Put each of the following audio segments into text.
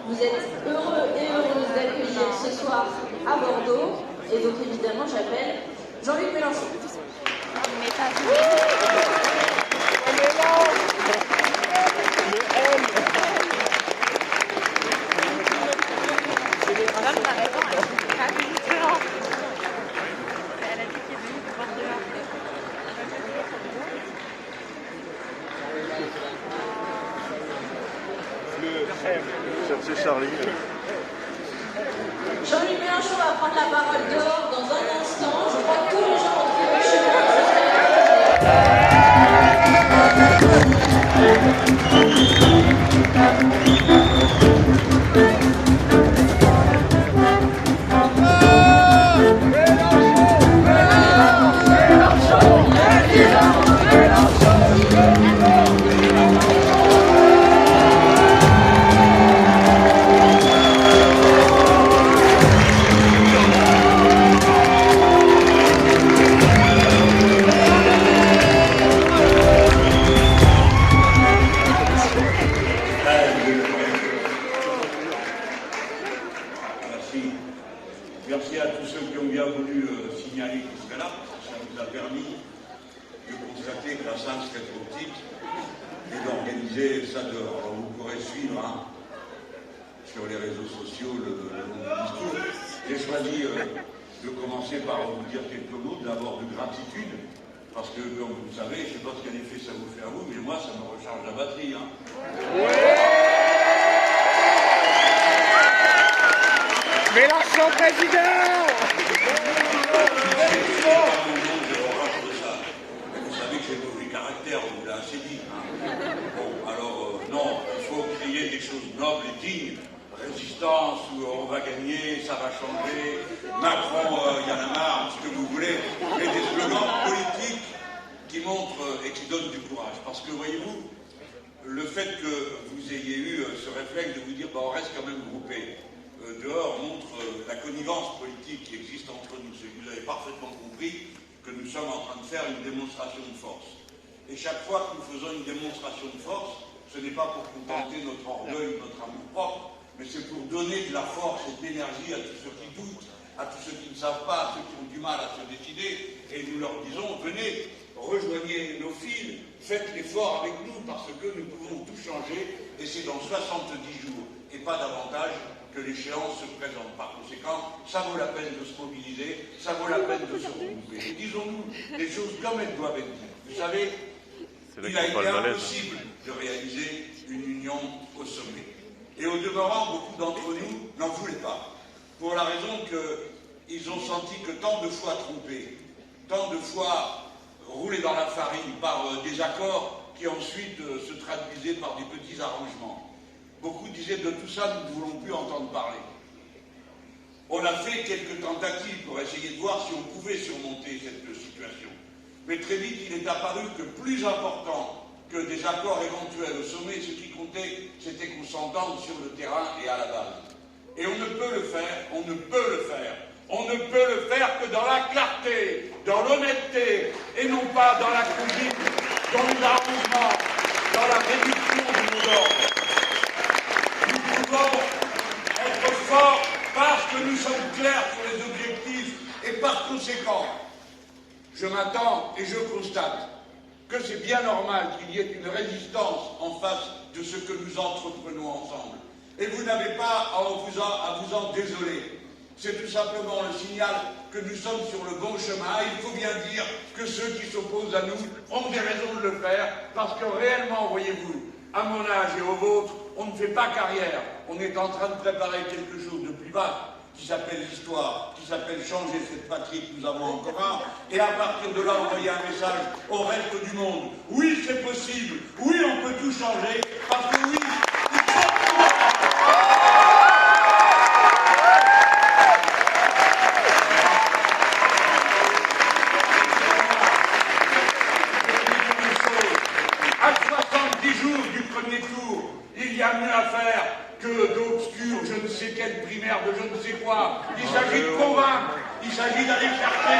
Vous êtes heureux et heureuses d'accueillir ce soir à Bordeaux. Et donc évidemment, j'appelle Jean-Luc Mélenchon. Cherchez Charlie. Jean-Luc Mélenchon va prendre la parole dehors dans un instant. Je crois que tous les gens ont trouvé chez moi. Merci à tous ceux qui ont bien voulu signaler tout cela. Ça nous a permis de constater que la salle serait trop petite et d'organiser ça dehors. Alors vous pourrez suivre sur les réseaux sociaux le long du discours. J'ai choisi de commencer par vous dire quelques mots, d'abord de gratitude, parce que comme vous le savez, je ne sais pas quel effet ça vous fait à vous, mais moi ça me recharge la batterie. Mélenchon président! Vous savez que j'ai mauvais caractère, on vous l'a assez dit. Bon, alors, non, il faut crier des choses nobles et dignes. Résistance, où on va gagner, ça va changer. Macron, il y en a marre, ce que vous voulez. Mais des slogans politiques qui montrent et qui donnent du courage. Parce que, voyez-vous, le fait que vous ayez eu ce réflexe de vous dire, on reste quand même groupé dehors montre la connivence politique qui existe entre nous. Vous avez parfaitement compris que nous sommes en train de faire une démonstration de force. Et chaque fois que nous faisons une démonstration de force, ce n'est pas pour contenter notre orgueil, notre amour propre, mais c'est pour donner de la force et de l'énergie à tous ceux qui doutent, à tous ceux qui ne savent pas, à ceux qui ont du mal à se décider. Et nous leur disons, venez, rejoignez nos fils, faites l'effort avec nous, parce que nous pouvons tout changer, et c'est dans 70 jours, et pas davantage, que l'échéance se présente. Par conséquent, ça vaut la peine de se mobiliser, ça vaut la peine de se regrouper. Et disons-nous les choses comme elles doivent être dites. Vous savez, il a été impossible de réaliser une union au sommet. Et au demeurant, beaucoup d'entre nous n'en voulaient pas. Pour la raison qu'ils ont senti que tant de fois trompés, tant de fois roulés dans la farine par des accords qui ensuite se traduisaient par des petits arrangements. Beaucoup disaient de tout ça, nous ne voulons plus entendre parler. On a fait quelques tentatives pour essayer de voir si on pouvait surmonter cette situation. Mais très vite, il est apparu que plus important que des accords éventuels au sommet, ce qui comptait, c'était qu'on s'entende sur le terrain et à la base. Et on ne peut le faire, on ne peut le faire. On ne peut le faire que dans la clarté, dans l'honnêteté, et non pas dans la conduite, dans l'arrangement, dans la réduction du mot d'ordre. Nous pouvons être forts parce que nous sommes clairs sur les objectifs et par conséquent, je m'attends et je constate que c'est bien normal qu'il y ait une résistance en face de ce que nous entreprenons ensemble. Et vous n'avez pas à vous en désoler. C'est tout simplement le signal que nous sommes sur le bon chemin. Il faut bien dire que ceux qui s'opposent à nous ont des raisons de le faire, parce que réellement, voyez-vous, à mon âge et au vôtre, on ne fait pas carrière. On est en train de préparer quelque chose de plus vaste, qui s'appelle l'histoire, qui s'appelle changer cette patrie que nous avons en commun, et à partir de là, envoyer un message au reste du monde. Oui, c'est possible. Oui, on peut tout changer, parce que oui, il faut à 70 jours du premier tour, il y a mieux à faire que d'obscurs, je ne sais quelle primaire de je ne sais quoi. Il s'agit de convaincre, il s'agit d'aller chercher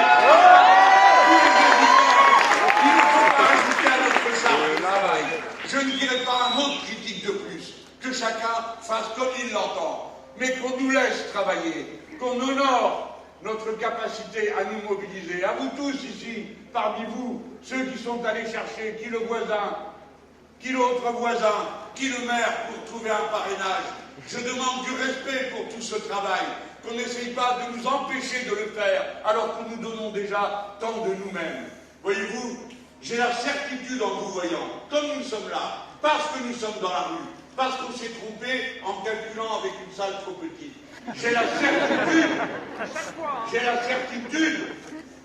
tous les résultats. Il ne faut pas ajouter à notre charge de travail. Je ne dirai pas un mot de critique de plus, que chacun fasse comme il l'entend, mais qu'on nous laisse travailler, qu'on honore notre capacité à nous mobiliser. À vous tous ici, parmi vous, ceux qui sont allés chercher qui le voisin, qui l'autre voisin, qui le maire pour trouver un parrainage. Je demande du respect pour tout ce travail, qu'on n'essaye pas de nous empêcher de le faire, alors que nous donnons déjà tant de nous-mêmes. Voyez-vous, j'ai la certitude en vous voyant, comme nous sommes là, parce que nous sommes dans la rue, parce qu'on s'est trompé en calculant avec une salle trop petite. J'ai la certitude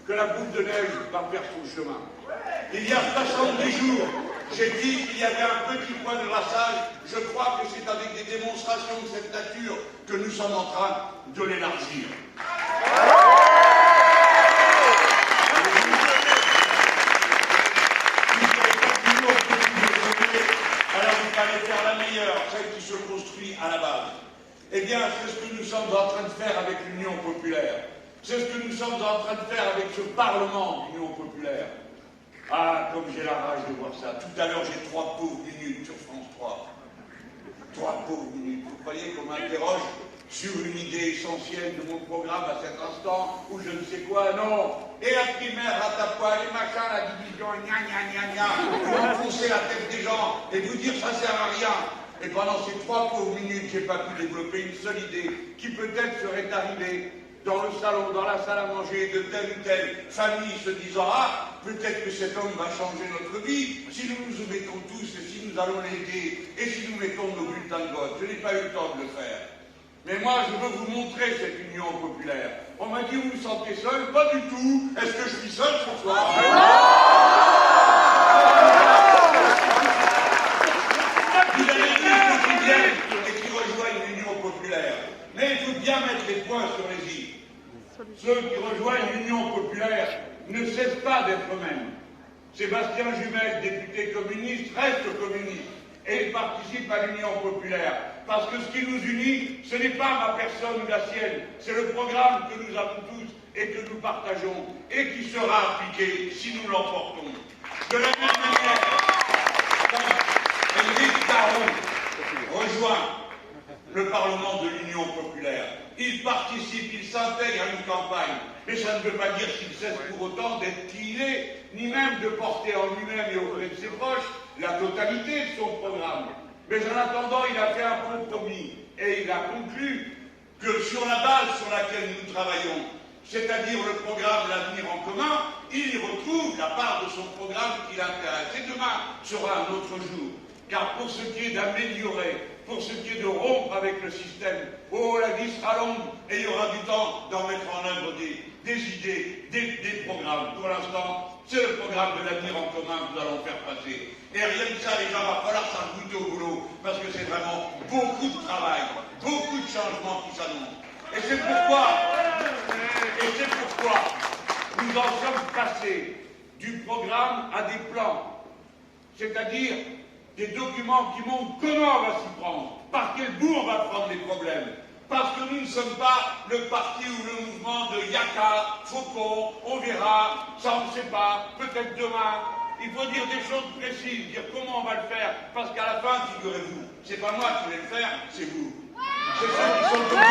que la boule de neige va faire son chemin. Il y a 70 jours, j'ai dit qu'il y avait un petit point de brassage. Je crois que c'est avec des démonstrations de cette nature que nous sommes en train de l'élargir. Alors il fallait faire la meilleure, celle qui se construit à la base. Eh bien, c'est ce que nous sommes en train de faire avec l'Union populaire. C'est ce que nous sommes en train de faire avec ce Parlement d'Union populaire. Ah, comme j'ai la rage de voir ça. Tout à l'heure, j'ai 3 pauvres minutes sur France 3. 3 pauvres minutes. Vous croyez qu'on m'interroge sur une idée essentielle de mon programme à cet instant, ou je ne sais quoi? Non. Et la primaire à ta poil, et machin, la division, gna gna gna gna. Vous enfoncez la tête des gens et vous dire ça sert à rien. Et pendant ces 3 pauvres minutes, j'ai pas pu développer une seule idée qui peut-être serait arrivée dans le salon, dans la salle à manger de telle ou telle famille se disant « Ah, peut-être que cet homme va changer notre vie si nous nous mettons tous et si nous allons l'aider et si nous mettons nos bulletins de vote. » Je n'ai pas eu le temps de le faire. Mais moi, je veux vous montrer cette union populaire. On m'a dit « Vous vous sentez seul ?» Pas du tout. Est-ce que je suis seul ce soir? Vous avez dit ceux qui viennent et qui rejoignent l'Union populaire. Mais il faut bien mettre les points sur les i. Ceux qui rejoignent l'Union populaire ne cessent pas d'être eux-mêmes. Sébastien Jumel, député communiste, reste communiste et il participe à l'Union populaire. Parce que ce qui nous unit, ce n'est pas ma personne ou la sienne, c'est le programme que nous avons tous et que nous partageons et qui sera appliqué si nous l'emportons. De la même manière, quand Éric Caron rejoint le Parlement de l'Union populaire, il participe, il s'intègre à une campagne, mais ça ne veut pas dire qu'il cesse pour autant d'être qui il est, ni même de porter en lui-même et auprès de ses proches la totalité de son programme. Mais en attendant, il a fait un compromis et il a conclu que sur la base sur laquelle nous travaillons, c'est-à-dire le programme L'Avenir en commun, il y retrouve la part de son programme qui l'intéresse. Et demain sera un autre jour. Car pour ce qui est d'améliorer, pour ce qui est de rompre avec le système, oh, la vie sera longue et il y aura du temps d'en mettre en œuvre des idées, des programmes. Pour l'instant, c'est le programme de L'Avenir en commun que nous allons faire passer. Et rien que ça, les gens, va falloir s'arrêter au boulot, parce que c'est vraiment beaucoup de travail, beaucoup de changements qui s'annoncent. Et c'est pourquoi nous en sommes passés du programme à des plans, c'est-à-dire des documents qui montrent comment on va s'y prendre, par quel bout on va prendre les problèmes. Parce que nous ne sommes pas le parti ou le mouvement de Yaka, Faucon, on verra, ça on ne sait pas, peut-être demain. Il faut dire des choses précises, dire comment on va le faire, parce qu'à la fin, figurez-vous, c'est pas moi qui vais le faire, c'est vous. C'est ceux qui sont comme vous.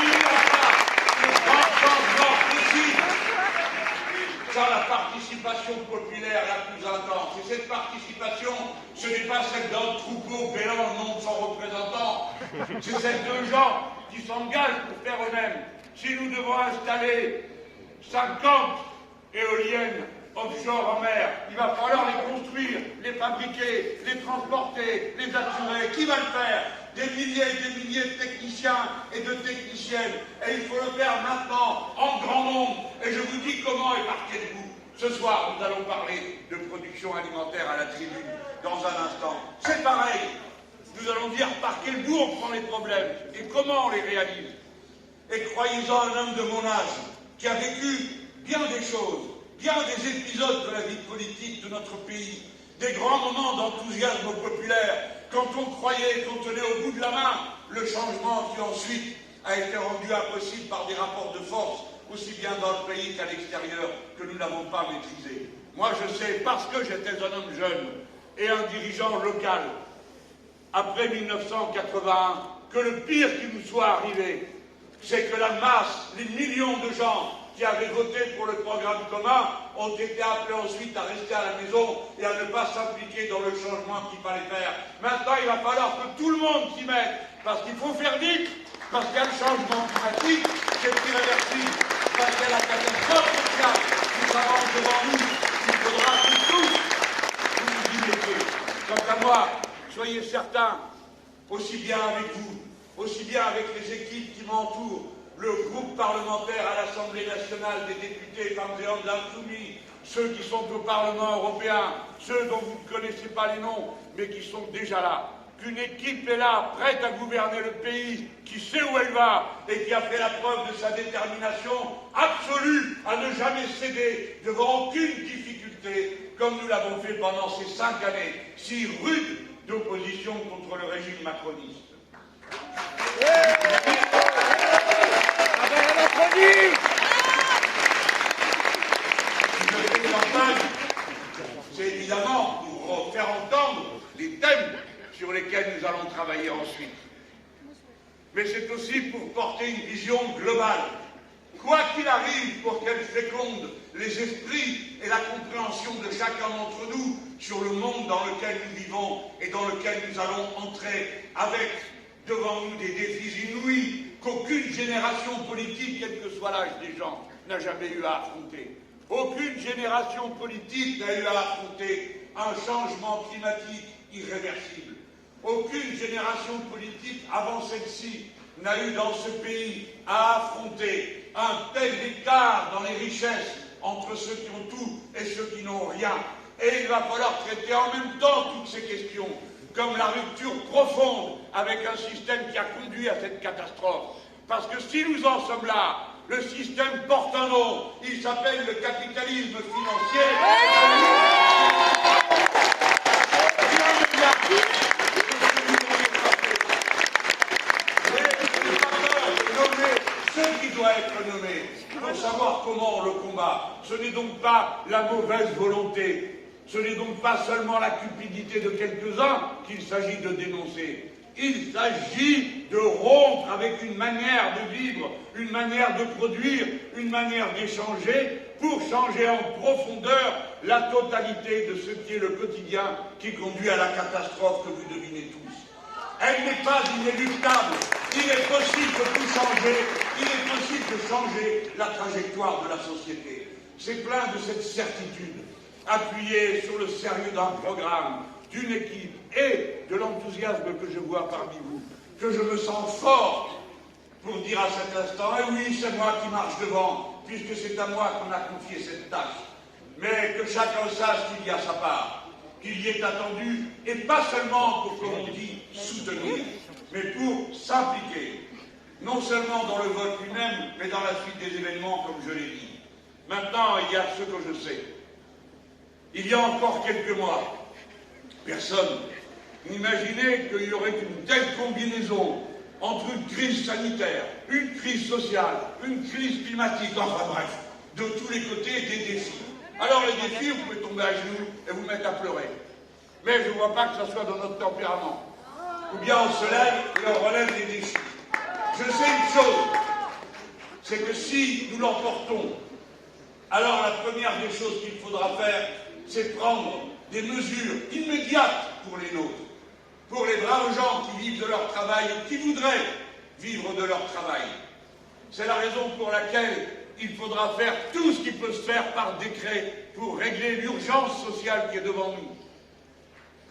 Il n'y a pas de grand changement possible sans la participation populaire la plus intense. Et cette participation, ce n'est pas celle d'un troupeau bêlant au nom de son représentant, c'est celle de gens qui s'engagent pour faire eux-mêmes. Si nous devons installer 50 éoliennes offshore en mer, il va falloir les construire, les fabriquer, les transporter, les assurer. Qui va le faire? Des milliers et des milliers de techniciens et de techniciennes. Et il faut le faire maintenant, en grand nombre. Et je vous dis comment et par quel bout. Ce soir, nous allons parler de production alimentaire à la tribune, dans un instant. C'est pareil. Nous allons dire par quel bout on prend les problèmes et comment on les réalise. Et croyez-en, un homme de mon âge, qui a vécu bien des choses, bien des épisodes de la vie politique de notre pays, des grands moments d'enthousiasme populaire, quand on croyait qu'on tenait au bout de la main le changement qui ensuite a été rendu impossible par des rapports de force, aussi bien dans le pays qu'à l'extérieur, que nous n'avons pas maîtrisé. Moi, je sais, parce que j'étais un homme jeune et un dirigeant local, après 1981, que le pire qui nous soit arrivé, c'est que la masse, les millions de gens qui avaient voté pour le programme commun ont été appelés ensuite à rester à la maison et à ne pas s'impliquer dans le changement qu'il fallait faire. Maintenant, il va falloir que tout le monde s'y mette, parce qu'il faut faire vite, parce qu'il y a le changement climatique, c'est irréversible, parce qu'il y a la catastrophe sociale qui s'avance devant nous. Il faudra que tous vous y mettiez. Quant à moi, soyez certains, aussi bien avec vous, aussi bien avec les équipes qui m'entourent, le groupe parlementaire à l'Assemblée nationale des députés femmes et hommes d'insoumis, ceux qui sont au Parlement européen, ceux dont vous ne connaissez pas les noms, mais qui sont déjà là, qu'une équipe est là, prête à gouverner le pays, qui sait où elle va et qui a fait la preuve de sa détermination absolue à ne jamais céder devant aucune difficulté, comme nous l'avons fait pendant ces 5 années si rudes d'opposition contre le régime macroniste. C'est évidemment pour faire entendre les thèmes sur lesquels nous allons travailler ensuite. Mais c'est aussi pour porter une vision globale, quoi qu'il arrive, pour qu'elle féconde les esprits et la compréhension de chacun d'entre nous sur le monde dans lequel nous vivons et dans lequel nous allons entrer, avec devant nous des défis inouïs qu'aucune génération politique, quel que soit l'âge des gens, n'a jamais eu à affronter. Aucune génération politique n'a eu à affronter un changement climatique irréversible. Aucune génération politique avant celle-ci n'a eu dans ce pays à affronter un tel écart dans les richesses entre ceux qui ont tout et ceux qui n'ont rien. Et il va falloir traiter en même temps toutes ces questions, comme la rupture profonde avec un système qui a conduit à cette catastrophe. Parce que si nous en sommes là, le système porte un nom, il s'appelle le capitalisme financier. Ce qui doit être nommé, pour savoir comment on le combat, ce n'est donc pas la mauvaise volonté, ce n'est donc pas seulement la cupidité de quelques-uns qu'il s'agit de dénoncer. Il s'agit de rompre avec une manière de vivre, une manière de produire, une manière d'échanger, pour changer en profondeur la totalité de ce qui est le quotidien qui conduit à la catastrophe que vous devinez tous. Elle n'est pas inéluctable. Il est possible de tout changer. Il est possible de changer la trajectoire de la société. C'est plein de cette certitude, appuyée sur le sérieux d'un programme, d'une équipe et de l'enthousiasme que je vois parmi vous, que je me sens fort pour dire à cet instant, eh oui, c'est moi qui marche devant, puisque c'est à moi qu'on a confié cette tâche. Mais que chacun sache qu'il y a sa part, qu'il y est attendu, et pas seulement pour, comme on dit, soutenir, mais pour s'impliquer, non seulement dans le vote lui-même, mais dans la suite des événements, comme je l'ai dit. Maintenant, il y a ce que je sais. Il y a encore quelques mois, personne n'imaginait qu'il y aurait une telle combinaison entre une crise sanitaire, une crise sociale, une crise climatique, enfin bref, de tous les côtés des défis. Alors les défis, vous pouvez tomber à genoux et vous mettre à pleurer. Mais je ne vois pas que ça soit dans notre tempérament. Ou bien on se lève et on relève les défis. Je sais une chose, c'est que si nous l'emportons, alors la première des choses qu'il faudra faire, c'est prendre des mesures immédiates pour les nôtres, pour les braves gens qui vivent de leur travail ou qui voudraient vivre de leur travail. C'est la raison pour laquelle il faudra faire tout ce qui peut se faire par décret pour régler l'urgence sociale qui est devant nous.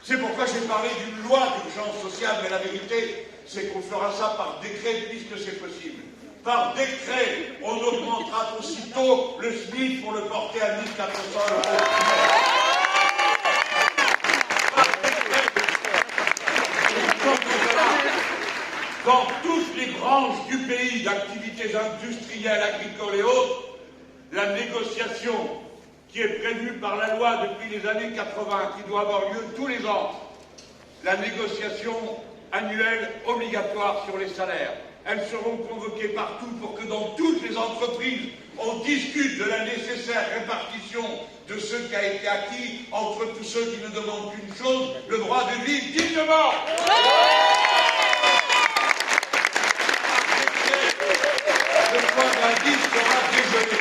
C'est pourquoi j'ai parlé d'une loi d'urgence sociale, mais la vérité, c'est qu'on fera ça par décret puisque c'est possible. Par décret, on augmentera aussitôt le SMIC pour le porter à 1 400 €. Dans toutes les branches du pays, d'activités industrielles, agricoles et autres, la négociation qui est prévue par la loi depuis les années 80, qui doit avoir lieu tous les ans, la négociation annuelle obligatoire sur les salaires. Elles seront convoquées partout pour que dans toutes les entreprises on discute de la nécessaire répartition de ce qui a été acquis entre tous ceux qui ne demandent qu'une chose, le droit de vivre dignement. Le point d'indice sera dégelé.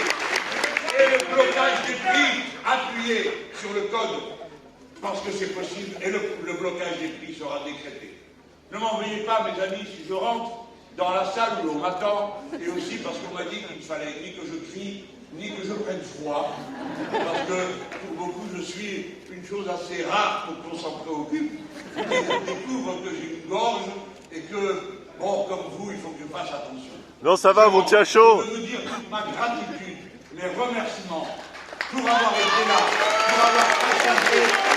Et le blocage des prix appuyé sur le code, parce que c'est possible, et le blocage des prix sera décrété. Ne m'envoyez pas, mes amis, si je rentre dans la salle où l'on m'attend, et aussi parce qu'on m'a dit qu'il ne fallait ni que je crie, ni que je prenne froid, parce que pour beaucoup, je suis une chose assez rare pour qu'on s'en préoccupe. Je découvre que j'ai une gorge et que, bon, comme vous, il faut que je fasse attention. Non, ça va, vous tient chaud. Je veux vous dire toute ma gratitude, mes remerciements pour avoir été là, pour avoir patienté.